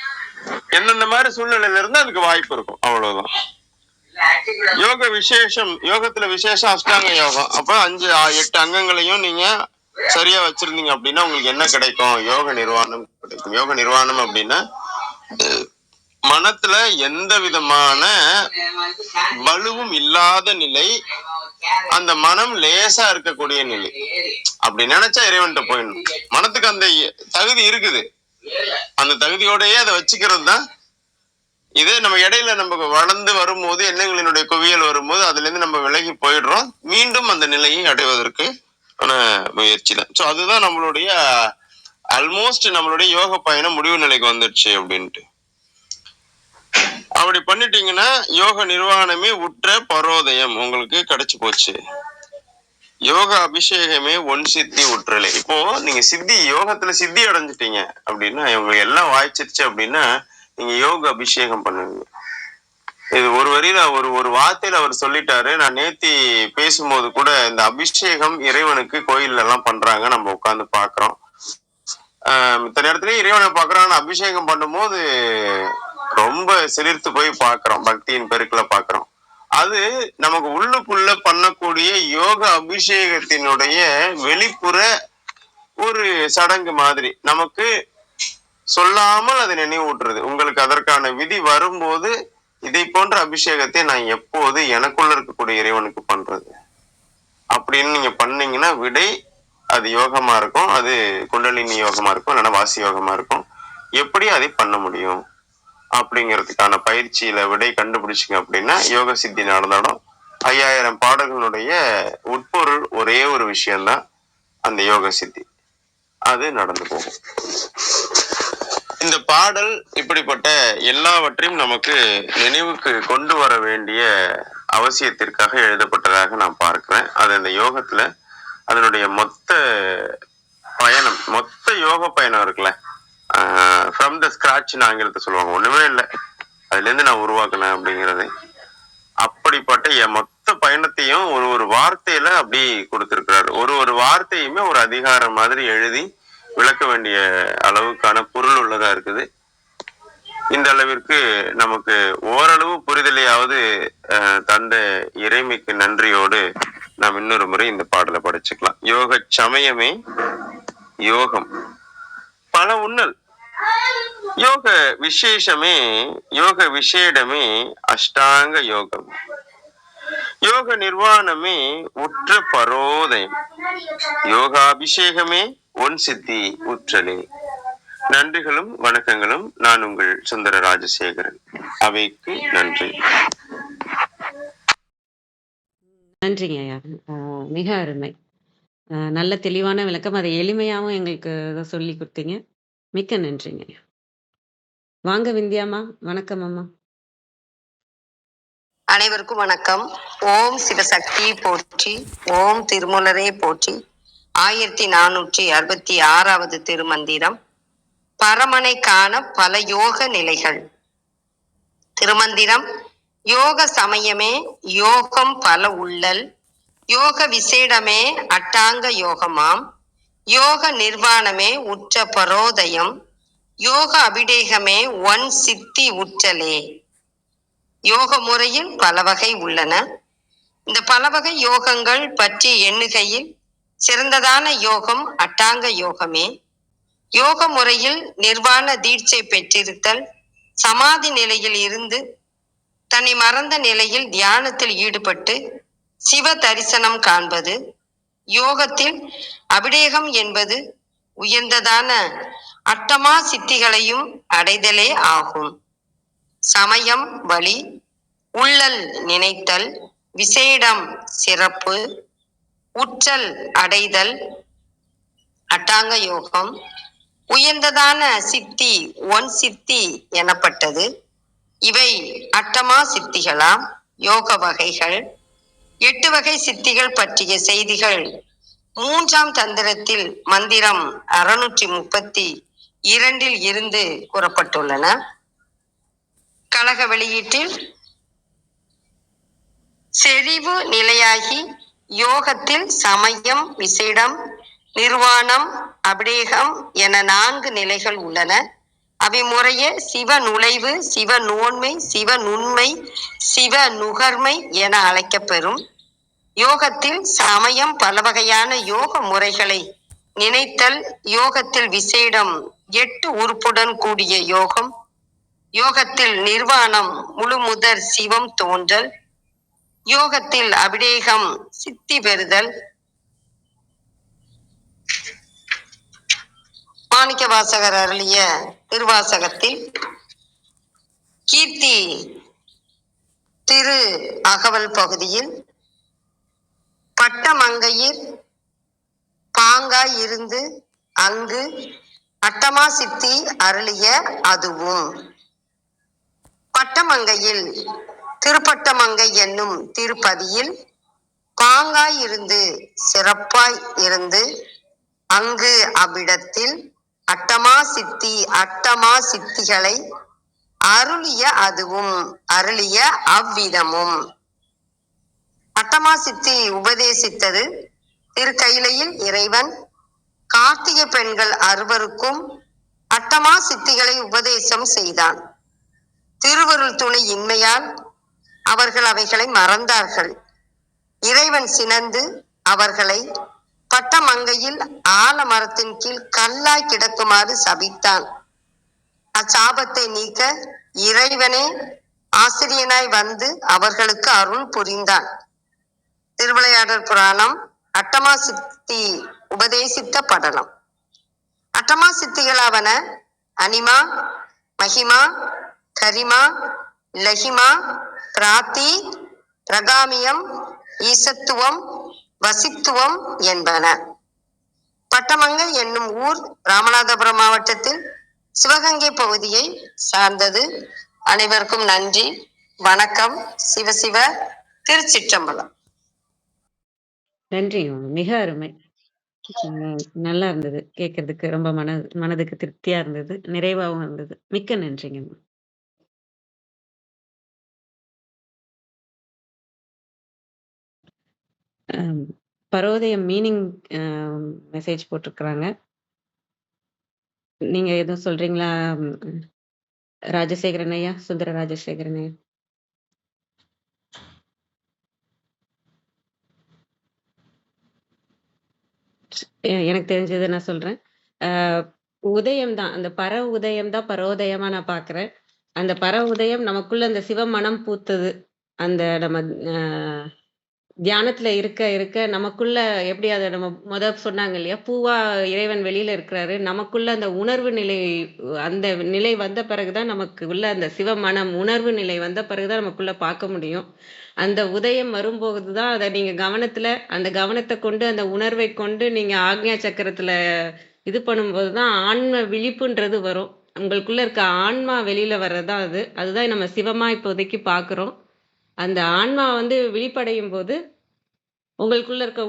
எந்தெந்த மாதிரி சூழ்நிலையில இருந்து அதுக்கு வாய்ப்பு இருக்கும், அவ்வளவுதான். யோகத்துல விசேஷம் அஷ்டாங்க யோகம். அப்ப 5-8 அங்கங்களையும் நீங்க சரியா வச்சிருந்தீங்க அப்படின்னா உங்களுக்கு என்ன கிடைக்கும்? யோக நிர்வாணம் கிடைக்கும். யோக நிர்வாணம் அப்படின்னா மனத்துல எந்த விதமான வலுவும் இல்லாத நிலை, அந்த மனம் லேசா இருக்கக்கூடிய நிலை. அப்படி நினைச்சா இறைவன்கிட்ட போயிடணும். மனத்துக்கு அந்த தகுதி இருக்குது, அந்த தகுதியோடயே அதை வச்சுக்கிறது தான். இதே நம்ம இடையில நம்ம வளர்ந்து வரும்போது, எண்ணங்களினுடைய குவியல் வரும்போது அதுல இருந்து நம்ம விலகி போயிடுறோம். மீண்டும் அந்த நிலையை அடைவதற்கு முயற்சி தான். ஸோ அதுதான் நம்மளுடைய ஆல்மோஸ்ட் நம்மளுடைய யோக பயணம் முடிவு நிலைக்கு வந்துடுச்சு அப்படின்ட்டு. அப்படி பண்ணிட்டீங்கன்னா யோக நிர்வாணமே உற்ற பரோதயம் உங்களுக்கு கிடைச்சு போச்சு. யோக அபிஷேகமே ஒன் சித்தி உற்றலை. இப்போ நீங்க சித்தி யோகத்துல சித்தி அடைஞ்சிட்டீங்க அப்படின்னா, இவங்களுக்கு எல்லாம் வாய்ச்சிருச்சு அப்படின்னா நீங்க யோக அபிஷேகம் பண்ணுவீங்க. இது ஒரு வரியில ஒரு வார்த்தையில அவர் சொல்லிட்டாரு. நான் நேத்தி பேசும்போது கூட இந்த அபிஷேகம் இறைவனுக்கு கோயில்ல எல்லாம் பண்றாங்க, நம்ம உட்கார்ந்து பாக்குறோம். மித்த நேரத்திலேயே இறைவனை பாக்குறோம். அபிஷேகம் பண்ணும்போது ரொம்ப சிலிர்த்து போய் பாக்குறோம், பக்தியின் பெருக்குல பாக்குறோம். அது நமக்கு உள்ளுக்குள்ள பண்ணக்கூடிய யோக அபிஷேகத்தினுடைய வெளிப்புற ஒரு சடங்கு மாதிரி, நமக்கு சொல்லாமல் அதை நினைவூட்டுறது. உங்களுக்கு அதற்கான விதி வரும்போது இதை போன்ற அபிஷேகத்தை நான் எப்போது எனக்குள்ள இருக்கக்கூடிய இறைவனுக்கு பண்றது அப்படின்னு நீங்க பண்ணீங்கன்னா விடை அது யோகமா இருக்கும். அது குண்டலினி யோகமா இருக்கும், இல்லைன்னா வாசி யோகமா இருக்கும். எப்படி அதை பண்ண முடியும் அப்படிங்கிறதுக்கான பயிற்சியில விடை கண்டுபிடிச்சிங்க அப்படின்னா யோக சித்தி நடந்தாலும் 5000 பாடல்களுடைய உட்பொருள் ஒரே ஒரு விஷயம்தான், அந்த யோக சித்தி. அது நடந்து போகும். இந்த பாடல் இப்படிப்பட்ட எல்லாவற்றையும் நமக்கு நினைவுக்கு கொண்டு வர வேண்டிய அவசியத்திற்காக எழுதப்பட்டதாக நான் பார்க்கிறேன். அது இந்த யோகத்துல அதனுடைய மொத்த பயணம், மொத்த யோக பயணம் இருக்குல்ல, ஃப்ரம் த ஸ்கிராட்ச்னு ஆங்கிலத்தை சொல்லுவாங்க. ஒண்ணுமே இல்லை, அதுல இருந்து நான் உருவாக்கினேன் அப்படிங்கிறது. அப்படிப்பட்ட என் மொத்த பயணத்தையும் ஒரு வார்த்தையில அப்படி கொடுத்திருக்கிறாரு. ஒரு வார்த்தையுமே ஒரு அதிகாரம் மாதிரி எழுதி விளக்க வேண்டிய அளவுக்கான பொருள் உள்ளதா இருக்குது. இந்த அளவிற்கு நமக்கு ஓரளவு புரிதலையாவது தந்த இறைமைக்கு நன்றியோடு நாம் இன்னொரு முறை இந்த பாடலை படிச்சுக்கலாம். யோக சமயமே யோகம் பல உன்னல், யோக விசேஷமே யோக விசேடமே அஷ்டாங்க யோகம், யோக நிர்வாணமே உற்ற பரோதயம், யோகாபிஷேகமே ஒன் சித்தி உற்றலே. நன்றிகளும் வணக்கங்களும். நான் உங்கள் சுந்தர ராஜசேகரன். அவைக்கு நன்றி. நன்றிங்க ஐயா. மிக அருமை. நல்ல தெளிவான விளக்கம். அதை எளிமையாகவும் எங்களுக்கு சொல்லி கொடுத்தீங்க. மிக்க நன்றிங்க ஐயா. வாங்க விந்தியாமா. வணக்கம் அம்மா. அனைவருக்கும் வணக்கம். ஓம் சிவசக்தி போற்றி, ஓம் திருமூலரே போற்றி. 1466வது திருமந்திரம். பரமனை காண பல யோக நிலைகள். திருமந்திரம். யோக சமயமே யோகம் பல உள்ளல், யோக விசேடமே அட்டாங்க யோகமாம், யோக நிர்வாணமே உற்ற பரோதயம், யோக அபிடேகமே ஒன் சித்தி உற்றலே. யோக முறையில் பல வகை உள்ளன. இந்த பல வகை யோகங்கள் பற்றி எண்ணுகையில் சிறந்ததான யோகம் அட்டாங்க யோகமே. யோக முறையில் நிர்வாண தீட்சை பெற்றிருத்தல், சமாதி நிலையில் இருந்து தன்னை மறந்த நிலையில் தியானத்தில் ஈடுபட்டு சிவ தரிசனம் காண்பது. யோகத்தில் அபிடேகம் என்பது உயர்ந்ததான அட்டமா சித்திகளையும் அடைதலே ஆகும். சமயம் வழி, உள்ளல் நினைத்தல், விசேடம் சிறப்பு, உற்றல் அடைதல் அட்டாங்க யோகம். உயர்ந்ததான சித்தி ஒன் சித்தி எனப்பட்டது. இவை அட்டமா சித்திகளாம். யோக வகைகள் 8 வகை சித்திகள் பற்றிய செய்திகள் 3ஆம் தந்திரத்தில் மந்திரம் 632 இருந்து கூறப்பட்டுள்ளன. கழக வெளியீட்டில் செறிவு நிலையாகி யோகத்தில் சமயம், விசேடம், நிர்வாணம், அபிடேகம் என 4 நிலைகள் உள்ளன. அவை முறையே சிவ நுழைவு, சிவ நோன்மை, சிவ நுண்மை, சிவ நுகர்மை என அழைக்கப்பெறும். யோகத்தில் சமயம் பல வகையான யோக முறைகளை நினைத்தல். யோகத்தில் விசேடம் 8 உறுப்புடன் கூடிய யோகம். யோகத்தில் நிர்வாணம் முழுமுதற் சிவம் தோன்றல், யோகத்தில் அபிடேகம் சித்தி பெறுதல், மாணிக்க வாசகர் அருளிய திருவாசகத்தில் கீர்த்தி திரு அகவல் பகுதியில் பட்டமங்கையில் பாங்காய் இருந்து அங்கு அட்டமா சித்தி அருளிய அதுவும், பட்டமங்கையில் திருப்பட்டமங்கை என்னும் திருப்பதியில் பாங்காய் இருந்து சிறப்பாய் இருந்து அங்கு அவ்விடத்தில் அட்டமா சித்திகளை அருளிய அதுவும் அருளிய அவ்விதமும். அட்டமா சித்தி உபதேசித்தது திருக்கையிலையில் இறைவன் கார்த்திகை பெண்கள் 6 அட்டமா சித்திகளை உபதேசம் செய்தான். திருவருள் துணை இன்மையால் அவர்கள் அவைகளை மறந்தார்கள். இறைவன் சினந்து அவர்களை பட்டமங்கையில் ஆலமரத்தின் கீழ் கல்லாய் கிடக்குமாறு சபித்தான். அச்சாபத்தை நீக்க இறைவனே ஆசிரியனாய் வந்து அவர்களுக்கு அருள் புரிந்தான். திருவிளையாடல் புராணம் அட்டமா சித்தி உபதேசித்த படலம். அட்டமா சித்திகளாவன அனிமா, மகிமா, கரிமா, லஹிமா, பிராத்தி, பிரகாமியம், ஈசத்துவம், வசித்துவம் என்பன. பட்டமங்கை என்னும் ஊர் ராமநாதபுரம் மாவட்டத்தில் சிவகங்கை பகுதியை சார்ந்தது. அனைவருக்கும் நன்றி, வணக்கம். சிவசிவ. திருச்சிற்றம்பலம். நன்றி. மிக அருமை. நல்லா இருந்தது கேட்கறதுக்கு. ரொம்ப மனதுக்கு திருப்தியா இருந்தது, நிறைவாகவும் இருந்தது. மிக்க நன்றிங்க. பரோதயம் மீனிங் மெசேஜ் போட்டிருக்கிறாங்க. நீங்க எதுவும் சொல்றீங்களா ராஜசேகரன் ஐயா? சுந்தர ராஜசேகரன் ஐயா. எனக்கு தெரிஞ்சதை நான் சொல்றேன். உதயம் தான், அந்த பர உதயம் தான் பரோதயமா நான் பாக்குறேன். அந்த பர உதயம் நமக்குள்ள அந்த சிவமனம் பூத்தது. அந்த நம்ம தியானத்துல இருக்க இருக்க நமக்குள்ள எப்படி அதை நம்ம சொன்னாங்க இல்லையா, பூவா இறைவன் வெளியில இருக்கிறாரு, நமக்குள்ள அந்த உணர்வு நிலை, அந்த நிலை வந்த பிறகுதான் நமக்கு உள்ள அந்த சிவமனம் உணர்வு நிலை வந்த பிறகுதான் நமக்குள்ள பார்க்க முடியும். அந்த உதயம் வரும்போதுதான் அதை நீங்க கவனத்துல, அந்த கவனத்தை கொண்டு, அந்த உணர்வை கொண்டு நீங்க ஆக்ஞா சக்கரத்துல இது பண்ணும்போதுதான் ஆன்ம விழிப்புன்றது வரும். உங்களுக்குள்ள இருக்க ஆன்மா வெளியில வர்றதுதான் அது. அதுதான் நம்ம சிவமா இப்போதைக்கு பாக்குறோம். அந்த ஆன்மா விழிப்படையும் போது உங்களுக்குள்ள இருக்க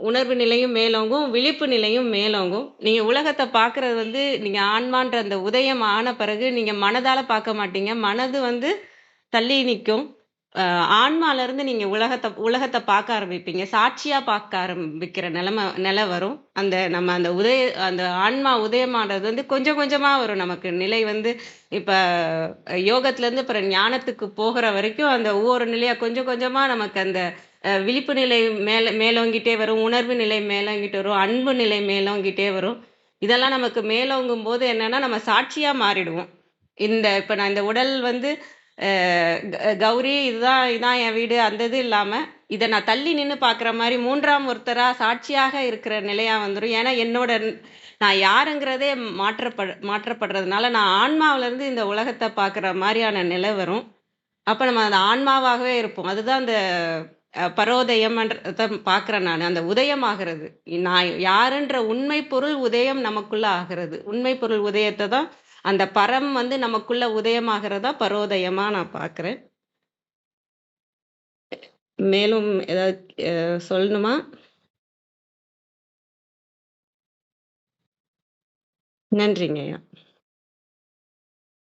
உணர்வு நிலையும் மேலோங்கும், விழிப்பு நிலையும் மேலோங்கும். நீங்க உலகத்தை பாக்குறது நீங்க ஆன்மான்ற அந்த உதயம் ஆன பிறகு நீங்க மனதால பார்க்க மாட்டீங்க. மனது தள்ளி நிற்கும். ஆன்மால இருந்து நீங்க உலகத்தை பார்க்க ஆரம்பிப்பீங்க. சாட்சியா பார்க்க ஆரம்பிக்கிற நிலை வரும். அந்த ஆன்மா உதயமானது கொஞ்சம் கொஞ்சமா வரும். நமக்கு நிலை இப்ப யோகத்துல இருந்து அப்புறம் ஞானத்துக்கு போகிற வரைக்கும் அந்த ஒவ்வொரு நிலையா கொஞ்சம் கொஞ்சமா நமக்கு அந்த விழிப்பு நிலை மேலோங்கிட்டே வரும், உணர்வு நிலை மேலோங்கிட்டே வரும், அன்பு நிலை மேலோங்கிட்டே வரும். இதெல்லாம் நமக்கு மேலோங்கும் போது என்னன்னா நம்ம சாட்சியா மாறிடுவோம். இப்ப நான் இந்த உடல் கௌரி இதான் என் வீடு, அந்த இது இல்லாம இதை நான் தள்ளி நின்று பாக்குற மாதிரி மூன்றாம் ஒருத்தரா சாட்சியாக இருக்கிற நிலையா வந்துடும். ஏன்னா நான் யாருங்கிறதே மாற்றப்படுறதுனால நான் ஆன்மாவில இருந்து இந்த உலகத்தை பாக்குற மாதிரியான நிலை வரும். அப்ப நம்ம அந்த ஆன்மாவாகவே இருப்போம். அதுதான் அந்த பரோதயம்ன்றத பாக்குறேன் நான். அந்த உதயம் ஆகிறது, நான் யாருன்ற உண்மை பொருள் உதயம் நமக்குள்ள ஆகிறது. உண்மை பொருள் உதயத்தை தான் அந்த பரம் நமக்குள்ள உதயமாகிறதா பரோதயமா நான் பாக்குறேன். மேலும் ஏதாவது சொல்லணுமா? நன்றிங்க ஐயா,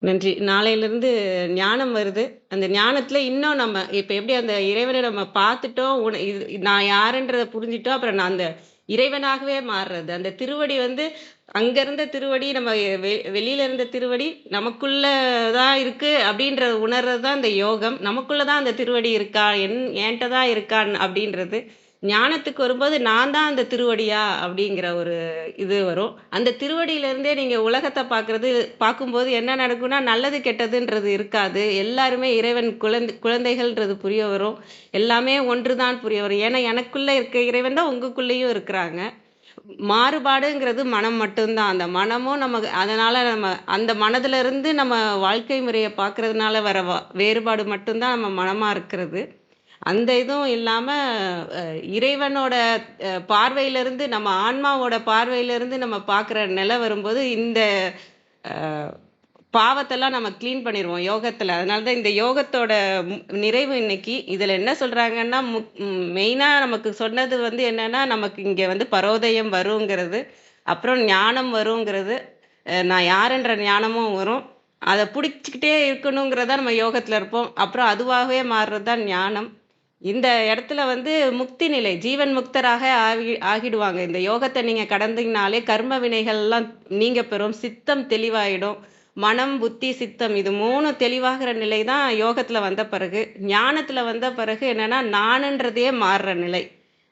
நன்றி. நாளையிலிருந்து ஞானம் வருது. அந்த ஞானத்துல இன்னும் நம்ம இப்ப எப்படி அந்த இறைவனை நம்ம பார்த்துட்டோம், நான் யாருன்றதை புரிஞ்சுட்டோம், அப்புறம் நான் அந்த இறைவனாகவே மாறுறது. அந்த திருவடி அங்க இருந்த திருவடி, நம்ம வெளியில இருந்த திருவடி நமக்குள்ளதான் இருக்கு அப்படின்ற உணர்றதுதான் இந்த யோகம். நமக்குள்ளதான் அந்த திருவடி இருக்கா, என்கிட்டதான் இருக்கான் அப்படின்றது. ஞானத்துக்கு வரும்போது நான் தான் அந்த திருவடியா அப்படிங்கிற ஒரு இது வரும். அந்த திருவடியிலிருந்தே நீங்க உலகத்த பார்க்கும்போது என்ன நடக்கும்னா, நல்லது கெட்டதுன்றது இருக்காது. எல்லாருமே இறைவன் குழந்தைகள்ன்றது புரிய வரும். எல்லாமே ஒன்றுதான் புரிய வரும். ஏன்னா எனக்குள்ள இருக்க இறைவன் தான் உங்களுக்குள்ளேயும் இருக்கிறாங்க. மாறுபாடுங்கிறது மனம் மட்டும்தான். அந்த மனமும் நமக்கு அதனால நம்ம அந்த மனதிலிருந்து நம்ம வாழ்க்கை முறைய பார்க்கறதுனால வர வேறுபாடு மட்டும்தான் நம்ம மனமா இருக்கிறது. அந்த இதுவும் இல்லாம இறைவனோட பார்வையிலிருந்து நம்ம ஆன்மாவோட பார்வையிலிருந்து நம்ம பார்க்குற நிலை வரும்போது இந்த அ பாவத்தெல்லாம் நம்ம கிளீன் பண்ணிருவோம் யோகத்துல. அதனால தான் இந்த யோகத்தோட நிறைவு இன்னைக்கு. இதுல என்ன சொல்றாங்கன்னா, மெயினா நமக்கு சொன்னது வந்து என்னன்னா, நமக்கு இங்க வந்து பரோதயம் வருங்கிறது, அப்புறம் ஞானம் வருங்கிறது, நான் யாருன்ற ஞானமும் வரும். அத புடிச்சுக்கிட்டே இருக்கணுங்கிறத நம்ம யோகத்துல இருப்போம். அப்புறம் அதுவாகவே மாறுறது தான் ஞானம். இந்த இடத்துல வந்து முக்தி நிலை, ஜீவன் முக்தராக ஆகிடுவாங்க. இந்த யோகத்த நீங்க கடந்தீங்கனாலே கர்ம வினைகள்லாம் நீங்க பெறும். சித்தம் தெளிவாயிடும். மனம், புத்தி, சித்தம் இது 3 தெளிவாகிற நிலை தான் யோகத்துல வந்த பிறகு. ஞானத்துல வந்த பிறகு என்னன்னா, நானுன்றதே மாறுற நிலை.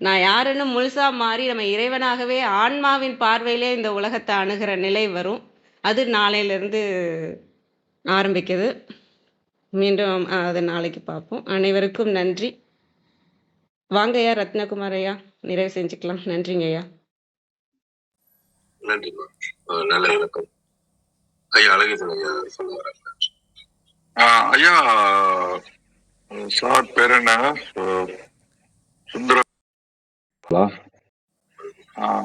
நான் யாருன்னு முழுசா மாறி நம்ம இறைவனாகவே ஆன்மாவின் பார்வையிலே இந்த உலகத்தை அணுகிற நிலை வரும். அது நாளையிலிருந்து ஆரம்பிக்குது. மீண்டும் அது நாளைக்கு பார்ப்போம். அனைவருக்கும் நன்றி. வாங்க ஐயா, ரத்னகுமார் ஐயா, நிறைவு செஞ்சுக்கலாம். நன்றிங்க ஐயா. நன்றிம்மா. நல்ல விளக்கம். ஐயா அழகேசன் ஐயா சொல்ல வராங்க. ஐயா சார் பேர் என்ன? சுந்தர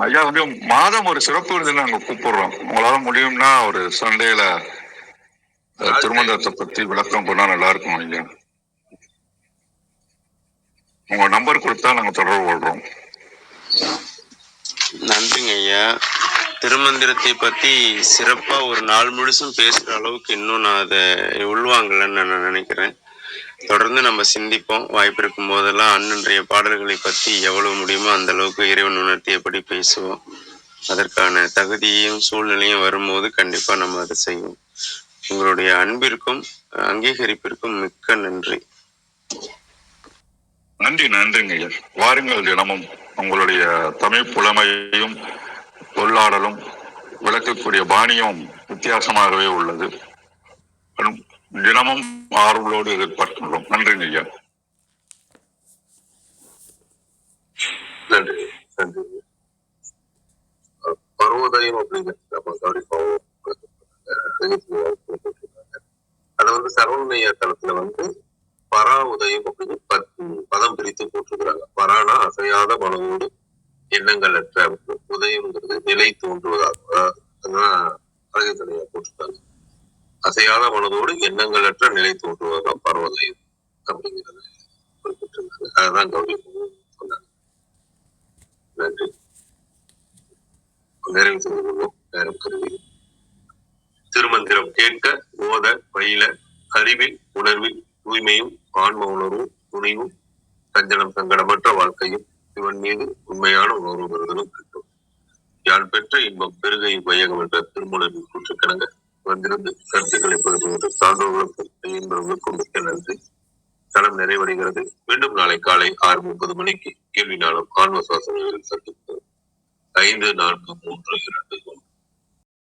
ஐயா வந்து மாதம் ஒரு சிறப்பு விருது நாங்க கூப்பிடுறோம். உங்களால முடியும்னா ஒரு சண்டேல திருமணத்தை பத்தி விளக்கம் பண்ணா நல்லா இருக்கும் ஐயா. உங்க நம்பர் கொடுத்தா நாங்க தொடர்பு கொள்றோம். நன்றிங்க ஐயா. திருமந்திரத்தை பத்தி சிறப்பா ஒரு நாள் முழுசும் பேசுற அளவுக்கு இன்னும் நான் அதை உள்வாங்கலன்னு நான் நினைக்கிறேன். தொடர்ந்து நம்ம சிந்திப்போம். வாய்ப்பு இருக்கும் போதெல்லாம் அன்றைய பாடல்களை பத்தி எவ்வளவு முடியுமோ அந்த அளவுக்கு இறைவன் உணர்த்தியபடி பேசுவோம். அதற்கான தகுதியும் சூழ்நிலையும் வரும்போது கண்டிப்பா நம்ம அதை செய்வோம். உங்களுடைய அன்பிற்கும் அங்கீகரிப்பிற்கும் மிக்க நன்றி. நன்றிங்க ஐயா. வாருங்கள், தினமும் உங்களுடைய தமிழ் புலமையும் சொல்லாடலும் விளக்கக்கூடிய பாணியும் வித்தியாசமாகவே உள்ளது. தினமும் ஆர்வலோடு எதிர்பார்க்கின்றோம். நன்றிங்க ஐயா. நன்றி நன்றி. பருவதயம் அப்படிங்கிறது நம்ம கவனிப்போம். அதை வந்து சரவணைய தளத்துல வந்து பரா உதயம் அப்படின்னு பதம் பிரித்து போட்டிருக்கிறாங்க. பரானா அசையாத மனதோடு எண்ணங்கள் அற்ற, உதயம்ங்கிறது நிலை தோன்றுவதாக அழகத்தனையா போட்டிருக்காங்க. அசையாத மனதோடு எண்ணங்கள் அற்ற நிலை தோன்றுவதுதான் பரவதயம் அப்படிங்கிறது குறிப்பிட்டிருந்தாங்க. அதுதான் கவனிப்போம் சொன்னாங்க. நன்றி. நிறைவு செய்து கொள்வோம். நேரம் கருவி. திருமந்திரம் கேட்க, ஓத, பயில, அறிவில், உணர்வில் தூய்மையும் ஆன்ம உணர்வும் துணிவும் சஞ்சலம் சங்கடமற்ற வாழ்க்கையும் இவன் மீது உண்மையான உணர்வு பெறுதலும் கிட்டும். யான் பெற்ற இன்பம் பெருகை வையகம் என்ற திருமூலரின் கூற்றுக்கிணங்க வந்திருந்து கருத்துக்களை பகிர்ந்து சான்றோர்களுக்கும் என்பவர்களுக்கும் மிக்க நன்றி. தளம் நிறைவடைகிறது. மீண்டும் நாளை காலை 6:30 மணிக்கு கேள்வி நாளும் ஆன்ம சுவாசனைகளில் சந்திப்போம். 5, 4, 3, 2